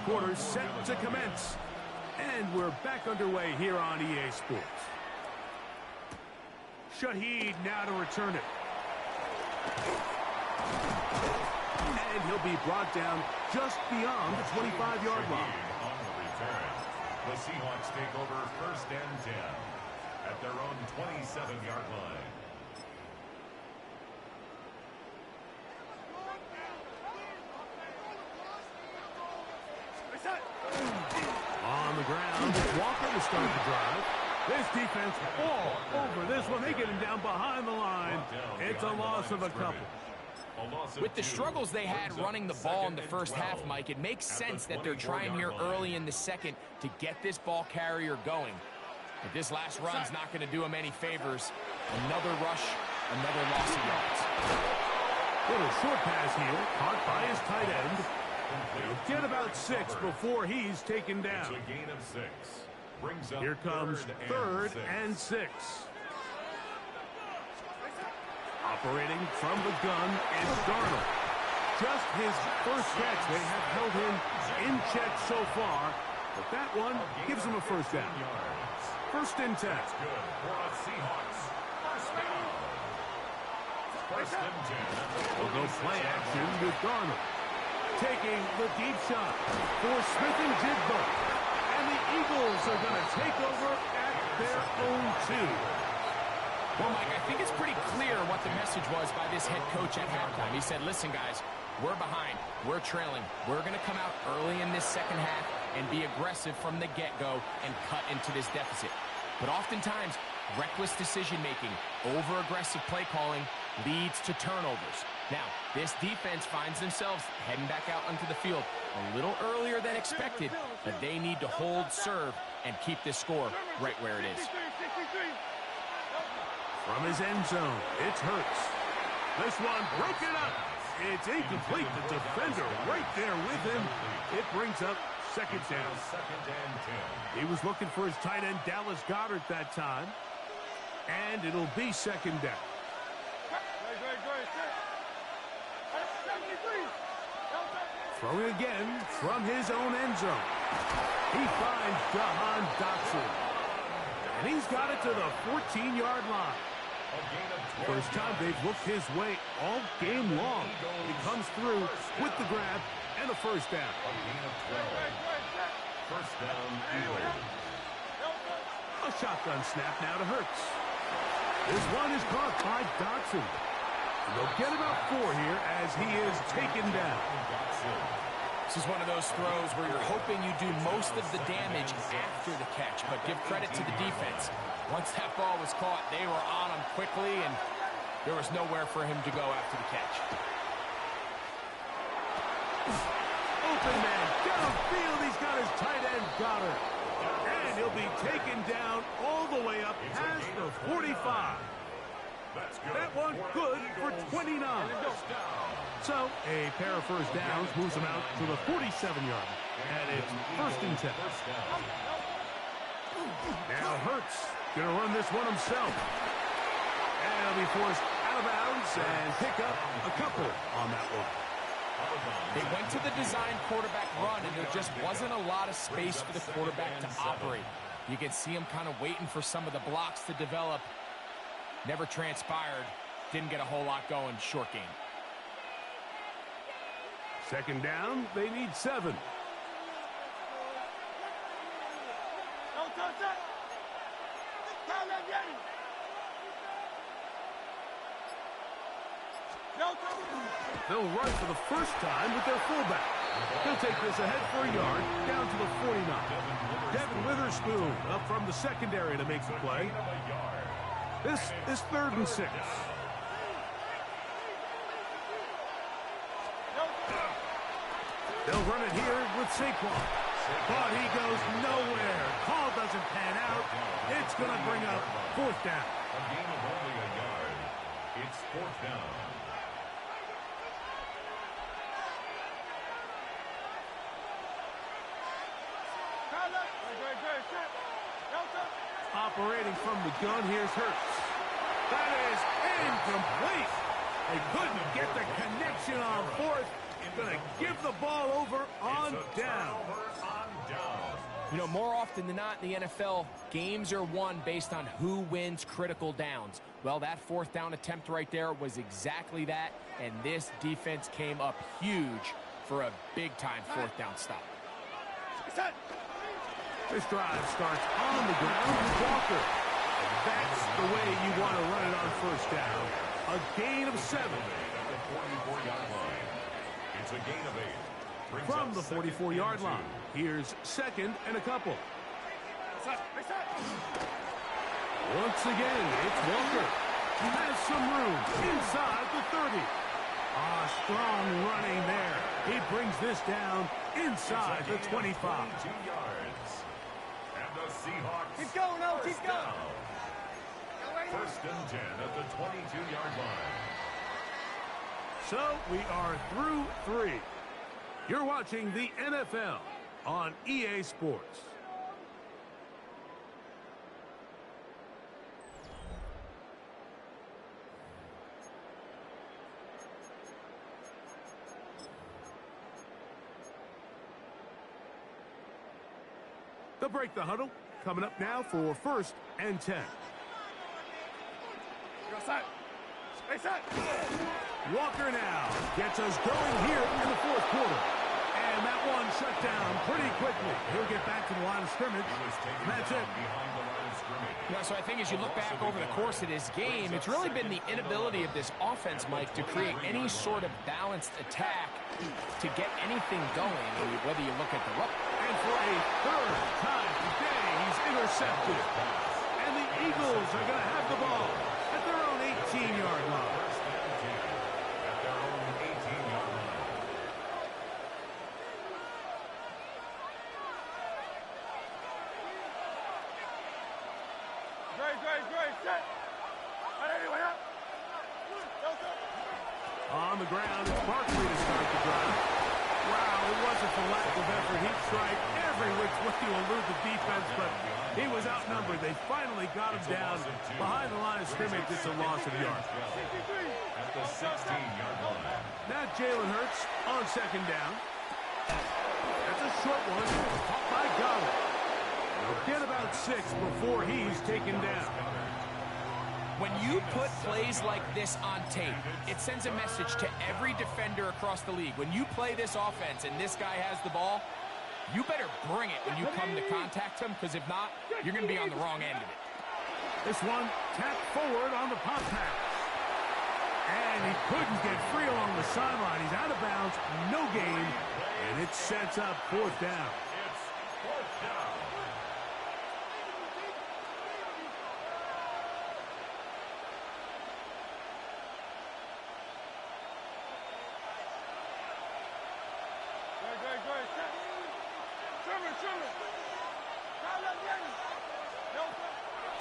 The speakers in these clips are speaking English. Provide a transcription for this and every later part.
quarter set to commence. And we're back underway here on EA Sports. Shaheed now to return it. And he'll be brought down just beyond the 25-yard line. On the return, the Seahawks take over 1st and 10 at their own 27-yard line. On the ground, Walker to start the drive. This defense all over this one. They get him down behind the line. It's a loss of a couple. With the struggles they had running the ball in the first half, Mike, it makes sense that they're trying here early in the second to get this ball carrier going. But this last run's not going to do him any favors. Another rush, another loss of yards. Little short pass here, caught by his tight end. He'll get about 6 before he's taken down. It's a gain of 6. Brings up Here comes 3rd and 6. Operating from the gun is Darnold. Just his first catch. They have held him in check so far, but that one gives him a first down. 1st and 10. That's good for the Seahawks. First down. 1st and 10. We'll go play action with Darnold. Taking the deep shot for Smith and Jigba. And the Eagles are going to take over at their own 2. Well, Mike, I think it's pretty clear what the message was by this head coach at halftime. He said, listen, guys, we're behind. We're trailing. We're going to come out early in this second half and be aggressive from the get-go and cut into this deficit. But oftentimes, reckless decision-making, over-aggressive play calling leads to turnovers. Now, this defense finds themselves heading back out onto the field a little earlier than expected, but they need to hold serve and keep this score right where it is. From his end zone, it's Hurts. This one broken up. It's incomplete. The defender right there with him. It brings up 2nd down. 2nd and 10. He was looking for his tight end, Dallas Goedert, that time. And it'll be 2nd down. Throwing again from his own end zone. He finds Jahan Dotson. And he's got it to the 14-yard line. First time they've looked his way all game long. He comes through with the grab and a first down. A gain of 12. First down, Eagles. A shotgun snap now to Hurts. This one is caught by Dotson. And they'll get about 4 here as he is taken down. This is one of those throws where you're hoping you do most of the damage after the catch, but give credit to the defense. Once that ball was caught, they were on him quickly, and there was nowhere for him to go after the catch. Open man, downfield, he's got his tight end, Goddard. And he'll be taken down all the way up past the 45. That one good for 29. So a pair of first downs moves him out to the 47-yard. And it's 1st and 10. Now Hurts going to run this one himself. And he'll be forced out of bounds and pick up a couple on that one. They went to the design quarterback run, and there just wasn't a lot of space for the quarterback to operate. You can see him kind of waiting for some of the blocks to develop. Never transpired. Didn't get a whole lot going. Short game. 2nd down, they need 7. They'll run for the first time with their fullback. He'll take this ahead for a yard, down to the 49. Devin Witherspoon up from the secondary to make the play. This is 3rd and 6. They'll run it here with Saquon. But he goes nowhere. Call doesn't pan out. It's going to bring up 4th down. A gain of only a yard. It's 4th down. Operating from the gun, here's Hurts. That is incomplete. They couldn't get the connection on 4th. Gonna give the ball over on down. You know, more often than not in the NFL, games are won based on who wins critical downs. Well, that fourth down attempt right there was exactly that, and this defense came up huge for a big-time fourth down stop. This drive starts on the ground with Walker. That's the way you want to run it on first down. A gain of 7. At the 44-yard line. It's a gain of 8. From the 44-yard line, here's second and a couple. Once again, it's Walker. He has some room inside the 30. Strong running there. He brings this down inside the 25. 2 yards. And the Seahawks. Keep going, no, keep going. First and 10 at the 22-yard line. So we are through 3. You're watching the NFL on EA Sports. They'll break the huddle. Coming up now for first and 10. Walker now gets us going here in the fourth quarter. And that one shut down pretty quickly. He'll get back to the line of scrimmage. That's it. Yeah, so I think as you look back over the course of this game, it's really been the inability of this offense, Mike, to create any sort of balanced attack to get anything going, whether you look at the run. And for a third time today, he's intercepted. And the Eagles are going to have the ball at their own 18-yard line. At their own 18-yard line. Great, set. On the ground, it's Barkley to start the drive. Wow, it wasn't for lack of effort. He tried every which way to elude the defense, but he was outnumbered. They finally got him down behind the line of scrimmage. It's a loss of yards. At the 16-yard line. Now Jalen Hurts on second down. That's a short one. Caught by Goddard. He'll get about 6 before he's taken down. When you put plays like this on tape, it sends a message to every defender across the league. When you play this offense and this guy has the ball, you better bring it when you come to contact him, because if not, you're going to be on the wrong end of it. This one tapped forward on the pop pass. And he couldn't get free along the sideline. He's out of bounds, no gain, and it sets up fourth down. It's fourth down.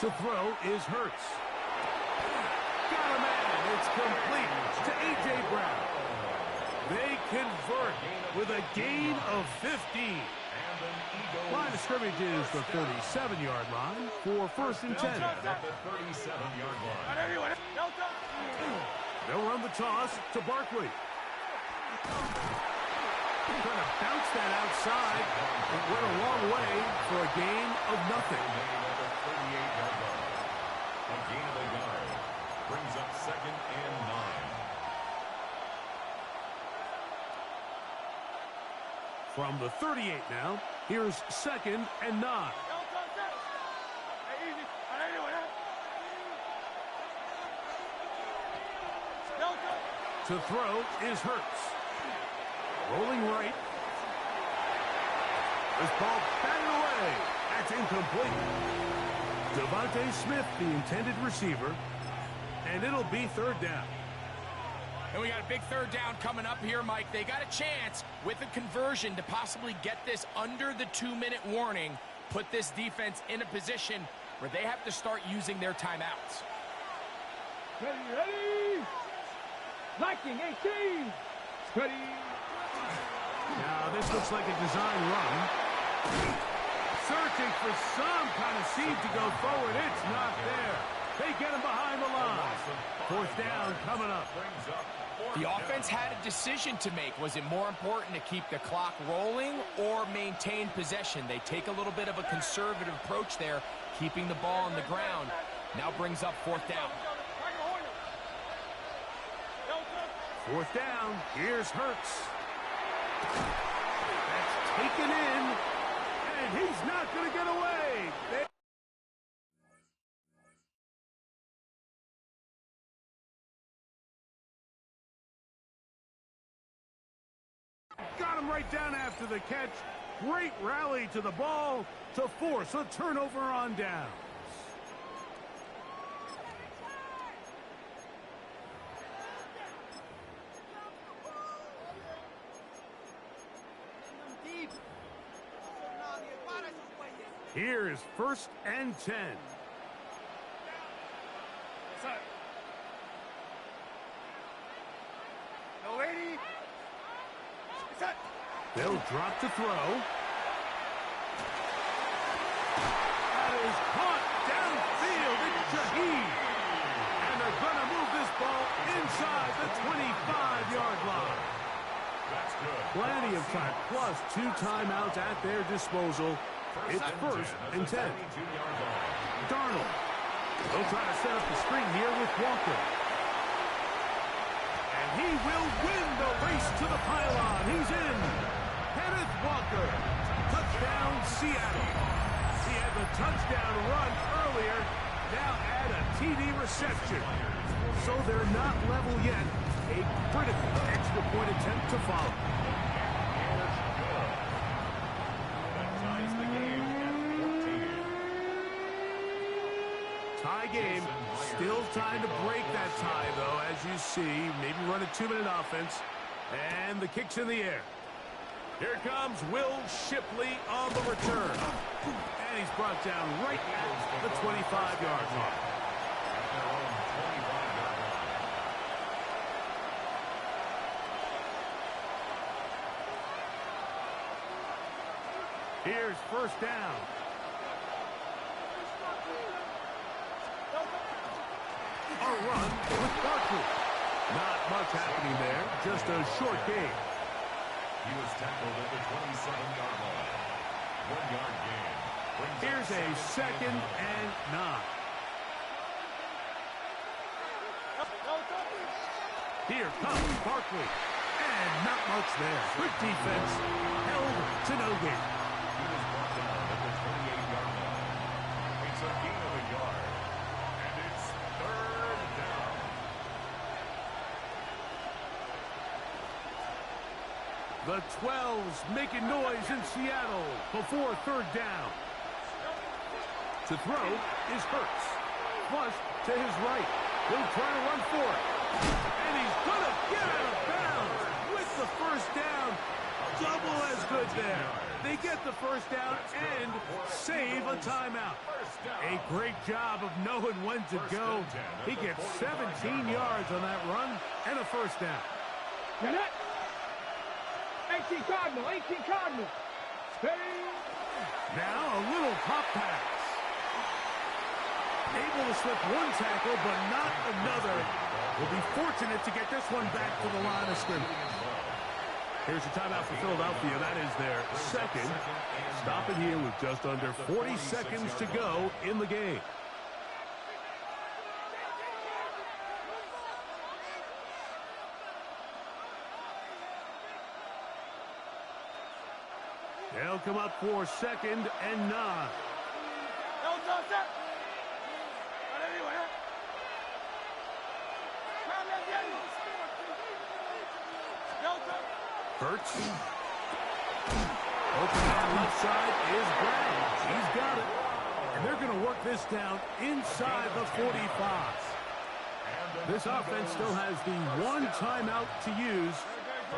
To throw is Hurts. Got a man. It's complete to A.J. Brown. They convert with a gain of 15. Line of scrimmage is the 37-yard line for first and 10. At the 37-yard line. They'll run the toss to Barkley. Trying to bounce that outside. It went a long way for a gain of nothing. At the 38-yard line. A gain of a yard. Brings up second and 9. From the 38 now, here's second and 9. To throw is Hurts. Rolling right. This ball batted away. That's incomplete. Devontae Smith, the intended receiver. And it'll be third down. And we got a big third down coming up here, Mike. They got a chance with a conversion to possibly get this under the 2-minute warning, put this defense in a position where they have to start using their timeouts. Ready. Liking 18. Ready. Now, this looks like a design run. Searching for some kind of seed to go forward. It's not there. They get him behind the line. Fourth down coming up. The offense had a decision to make. Was it more important to keep the clock rolling or maintain possession? They take a little bit of a conservative approach there, keeping the ball on the ground. Now brings up fourth down. Fourth down. Here's Hurts. That's taken in, and he's not going to get away. Got him right down after the catch. Great rally to the ball to force a turnover on downs. Here is 1st and 10. No, 80. They'll drop to throw. That is caught downfield. It's Shaheed. And they're going to move this ball inside the 25-yard line. That's good. Plenty of time, plus 2 timeouts at their disposal. It's 1st and 10. Darnold. They'll try to set up the screen here with Walker. And he will win the race to the pylon. He's in. Kenneth Walker. Touchdown, Seattle. He had the touchdown run earlier. Now add a TD reception. So they're not level yet. A critical extra point attempt to follow. Tie game. Still time to break that tie, though, as you see. Maybe run a 2-minute offense. And the kick's in the air. Here comes Will Shipley on the return. And he's brought down right at the 25-yard line. Here's 1st down. A run with Barkley. Not much happening there. Just a short game. He was tackled at the 27-yard line. 1-yard gain. Here's a 2nd and 9. Here comes Barkley. And not much there. Good defense. Held to no gain. He was brought down at the 28-yard line. It's a gain of a yard. And it's 3rd down. The 12's making noise in Seattle before 3rd down. To throw is Hurts. Flush to his right. He'll try to run for it. And he's going to get out of bounds with the 1st down. Double as good there. They get the 1st down and save a timeout. A great job of knowing when to go. He gets 17 yards on that run and a 1st down. 18 Cardinal, 18 Cardinal. Now a little pop pass. Able to slip one tackle, but not another. Will be fortunate to get this one back to the line of scrimmage. Here's a timeout for Philadelphia. That is their 2nd. Stop it here with just under 40 seconds to go in the game. They'll come up for 2nd and 9. Hurts. Open man left side is Brown. He's got it. And they're going to work this down inside the 45. This offense still has the 1 timeout to use.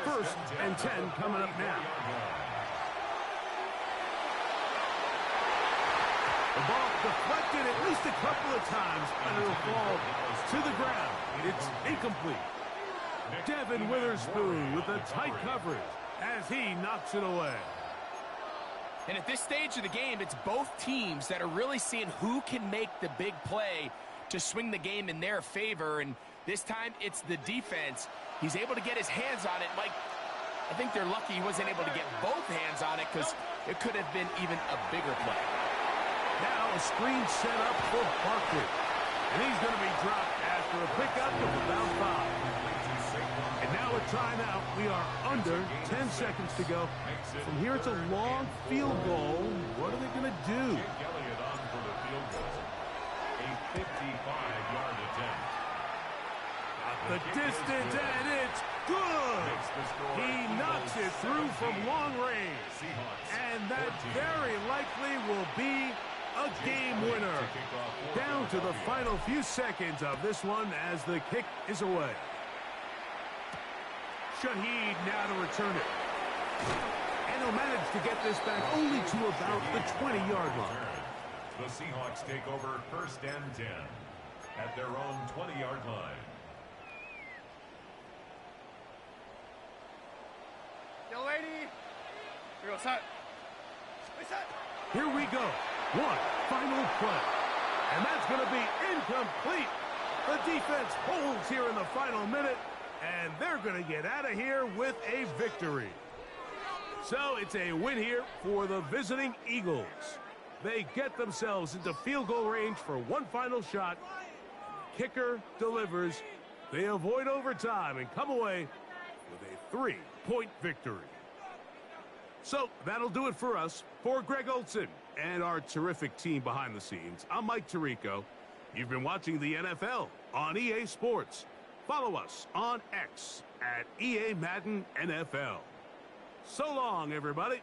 1st and 10 coming up now. The ball deflected at least a couple of times, and it'll fall to the ground. It's incomplete. Devin Witherspoon with the tight coverage as he knocks it away. And at this stage of the game, it's both teams that are really seeing who can make the big play to swing the game in their favor, and this time it's the defense. He's able to get his hands on it. Mike, I think they're lucky he wasn't able to get both hands on it because it could have been even a bigger play. Now a screen set up for Barkley. And he's going to be dropped after a pickup of about 5. And now a timeout. We are under 10 seconds to go. From here, it's a long field goal. What are they going to do? Elliott on for the field goal. A 55-yard attempt. The distance, and it's good. He knocks it through from long range. And that very likely will be a game winner. Down to the final few seconds of this one as the kick is away. Shaheed now to return it. And he'll manage to get this back only to about the 20-yard line. The Seahawks take over 1st and 10 at their own 20-yard line. Yo, lady. Here goes set. Reset. Here we go. One final play. And that's going to be incomplete. The defense holds here in the final minute, and they're going to get out of here with a victory. So it's a win here for the visiting Eagles. They get themselves into field goal range for one final shot. Kicker delivers. They avoid overtime and come away with a 3-point victory. So that'll do it for us. For Greg Olson and our terrific team behind the scenes, I'm Mike Tirico. You've been watching the NFL on EA Sports. Follow us on X at EA Madden NFL. So long, everybody.